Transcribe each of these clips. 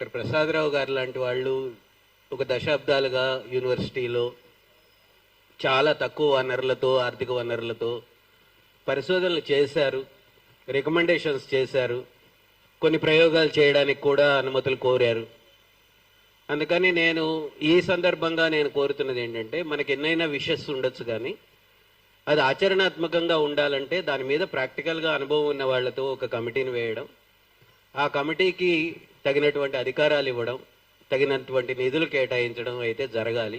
Doctor Prasadarao గారు లాంటి వాళ్ళు ఒక దశాబ్దాలుగా యూనివర్సిటీలో చాలా తక్కువ వనరులతో, ఆర్థిక వనరులతో పరిశోధనలు చేశారు, రికమెండేషన్స్ చేశారు, కొన్ని ప్రయోగాలు చేయడానికి కూడా అనుమతులు కోరారు. అందుకని నేను ఈ సందర్భంగా నేను కోరుతున్నది ఏంటంటే, మనకి ఎన్నైనా విషెస్ ఉండొచ్చు, కానీ అది ఆచరణాత్మకంగా ఉండాలంటే దాని మీద ప్రాక్టికల్గా అనుభవం ఉన్న వాళ్ళతో ఒక కమిటీని వేయడం, ఆ కమిటీకి తగినటువంటి అధికారాలు ఇవ్వడం, తగినటువంటి నిధులు కేటాయించడం అయితే జరగాలి.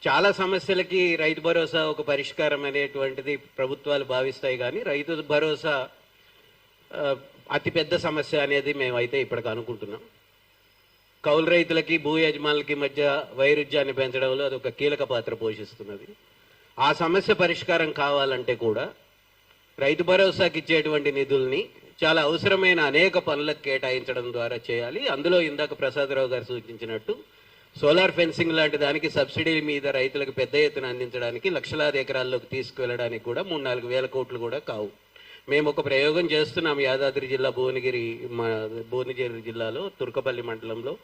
చాలా సమస్యలకి రైతు భరోసా ఒక పరిష్కారం అనేటువంటిది ప్రభుత్వాలు భావిస్తాయి, కానీ రైతు భరోసా అతిపెద్ద సమస్య అనేది మేమైతే ఇప్పటికి అనుకుంటున్నాం. కౌలు రైతులకి, భూ యజమానులకి మధ్య వైరుధ్యాన్ని పెంచడంలో అది ఒక కీలక పాత్ర పోషిస్తున్నది. ఆ సమస్య పరిష్కారం కావాలంటే కూడా రైతు భరోసాకి ఇచ్చేటువంటి నిధుల్ని చాలా అవసరమైన అనేక పనులకు కేటాయించడం ద్వారా చేయాలి. అందులో ఇందాక ప్రసాదరావు గారు సూచించినట్టు సోలార్ ఫెన్సింగ్ లాంటి దానికి సబ్సిడీ మీద రైతులకు పెద్ద ఎత్తున అందించడానికి, లక్షలాది ఎకరాల్లోకి తీసుకువెళ్ళడానికి కూడా 3-4 వేల కోట్లు కూడా కావు. మేము ఒక ప్రయోగం చేస్తున్నాం. యాదాద్రి జిల్లా భువనగిరి జిల్లాలో తుర్కపల్లి మండలంలో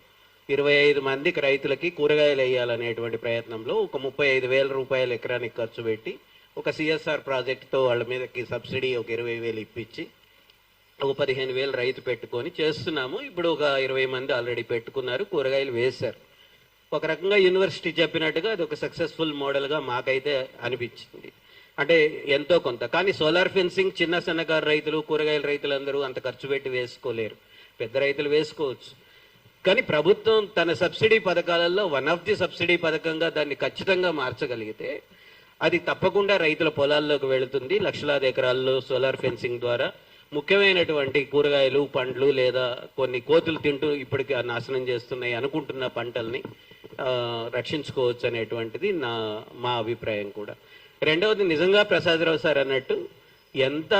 25 మందికి రైతులకి కూరగాయలు వేయాలనేటువంటి ప్రయత్నంలో ఒక 35,000 రూపాయలు ఎకరానికి ఖర్చు పెట్టి ఒక సిఎస్ఆర్ ప్రాజెక్టుతో వాళ్ళ మీదకి సబ్సిడీ ఒక 20,000 ఇప్పించి ఒక 15,000 రైతు పెట్టుకొని చేస్తున్నాము. ఇప్పుడు ఒక 20 మంది ఆల్రెడీ పెట్టుకున్నారు, కూరగాయలు వేశారు. ఒక రకంగా యూనివర్సిటీ చెప్పినట్టుగా అది ఒక సక్సెస్ఫుల్ మోడల్గా మాకైతే అనిపించింది. అంటే ఎంతో కొంత. కానీ సోలార్ ఫెన్సింగ్ చిన్న సన్నకారు రైతులు, కూరగాయల రైతులందరూ అంత ఖర్చు పెట్టి వేసుకోలేరు. పెద్ద రైతులు వేసుకోవచ్చు. కానీ ప్రభుత్వం తన సబ్సిడీ పథకాలలో వన్ ఆఫ్ ది సబ్సిడీ పథకంగా దాన్ని ఖచ్చితంగా మార్చగలిగితే అది తప్పకుండా రైతుల పొలాల్లోకి వెళుతుంది. లక్షలాది ఎకరాల్లో సోలార్ ఫెన్సింగ్ ద్వారా ముఖ్యమైనటువంటి కూరగాయలు, పండ్లు, లేదా కొన్ని కోతులు తింటూ ఇప్పటికీ నాశనం చేస్తున్నాయి అనుకుంటున్న పంటల్ని రక్షించుకోవచ్చు అనేటువంటిది మా అభిప్రాయం కూడా. రెండవది, నిజంగా ప్రసాదరావు సార్ అన్నట్టు ఎంత